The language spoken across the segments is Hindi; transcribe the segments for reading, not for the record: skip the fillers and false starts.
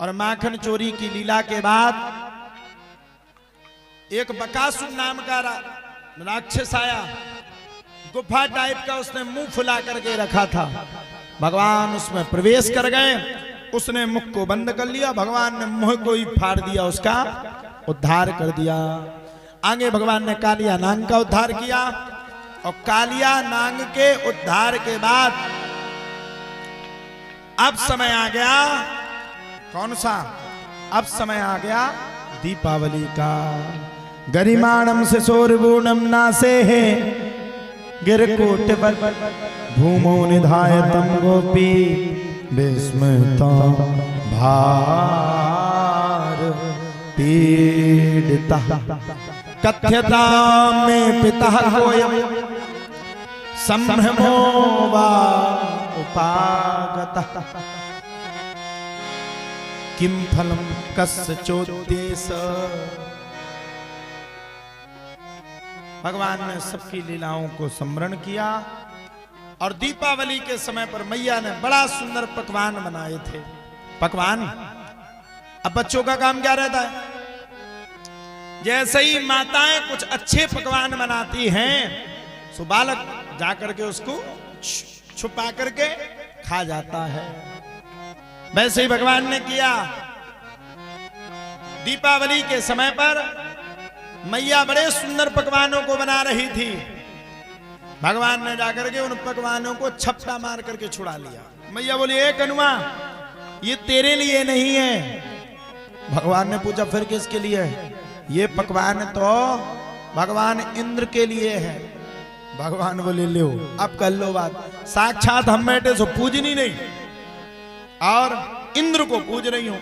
और माखन चोरी की लीला के बाद एक बकासुर नाम का राक्षस आया, गुफा टाइप का, उसने मुंह फुला करके रखा था। भगवान उसमें प्रवेश कर गए, उसने मुख को बंद कर लिया, भगवान ने मुंह को ही फाड़ दिया, उसका उद्धार कर दिया। आगे भगवान ने कालिया नाग का उद्धार किया और कालिया नाग के उद्धार के बाद अब समय आ गया, कौन सा? अब समय आ गया दीपावली का। गरिमाणम से शोरगुणम नासे है गिरकोट भूमो निधायतम गोपी विस्मृता भार पीड़िता कथ्यता में पिता कोयम संभ्रमो वा उपागता किम फलम कस्य चोद्देश। भगवान ने सबकी लीलाओं को स्मरण किया और दीपावली के समय पर मैया ने बड़ा सुंदर पकवान बनाए थे। पकवान, अब बच्चों का काम क्या रहता है? जैसे ही माताएं कुछ अच्छे पकवान बनाती हैं सो बालक जाकर के उसको छुपा करके खा जाता है। वैसे ही भगवान ने किया। दीपावली के समय पर मैया बड़े सुंदर पकवानों को बना रही थी। भगवान ने जाकर के उन पकवानों को छपटा मार करके छुड़ा लिया। मैया बोली, एक हनुमा, ये तेरे लिए नहीं है। भगवान ने पूछा, फिर किसके लिए है? ये पकवान तो भगवान इंद्र के लिए है। भगवान बोले, लो अब कर लो बात, साक्षात हम बैठे सो पूजनी नहीं और इंद्र को पूज रही हूं,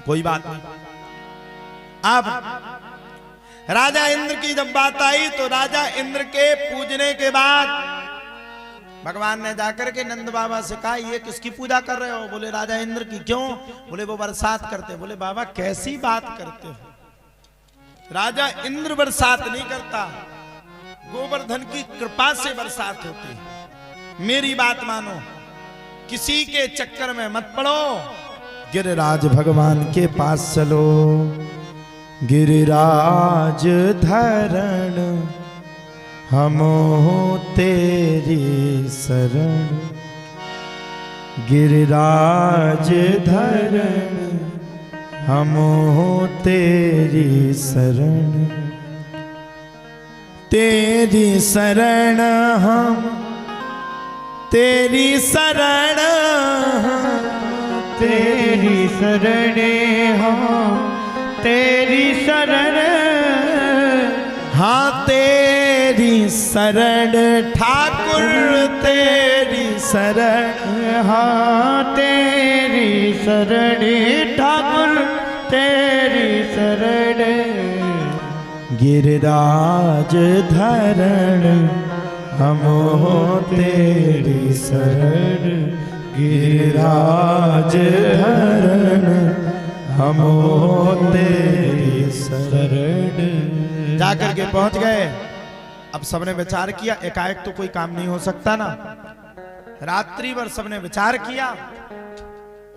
कोई बात नहीं। अब राजा इंद्र की जब बात आई तो राजा इंद्र के पूजने के बाद भगवान ने जाकर के नंद बाबा से कहा, ये किसकी पूजा कर रहे हो? बोले, राजा इंद्र की। क्यों? बोले, वो बरसात करते। बोले, बाबा कैसी बात करते हो? राजा इंद्र बरसात नहीं करता, गोवर्धन की कृपा से बरसात होती है। मेरी बात मानो, किसी के चक्कर में मत पड़ो, गिरिराज भगवान के पास चलो। गिरिराज धरण हमो तेरी शरण, गिरिराज धरण हमो तेरी शरण, तेरी शरण हम, तेरी शरण, तेरी शरण हम, तेरी शरण, हाँ तेरी शरण ठाकुर, तेरी शरण, हाँ तेरी शरण ठाकुर, तेरी शरण, गिरिराज धरण हमो तेरी शरण, गिरिराज धरण हमो तेरी शरण। जाकर के पहुंच गए। अब सबने विचार किया, एकाएक तो कोई काम नहीं हो सकता ना। रात्रि भर सबने विचार किया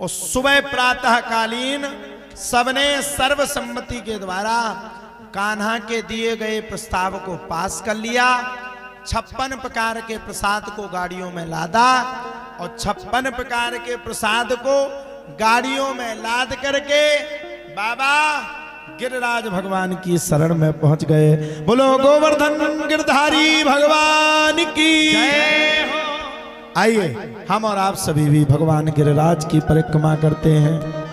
और सुबह प्रातः कालीन सबने सर्वसम्मति के द्वारा कान्हा के दिए गए प्रस्ताव को पास कर लिया। 56 प्रकार के प्रसाद को गाड़ियों में लादा और 56 प्रकार के प्रसाद को गाड़ियों में लाद करके बाबा गिरिराज भगवान की शरण में पहुंच गए। बोलो गोवर्धन गिरधारी भगवान की जय हो। आइए हम और आप सभी भी भगवान गिरिराज की परिक्रमा करते हैं।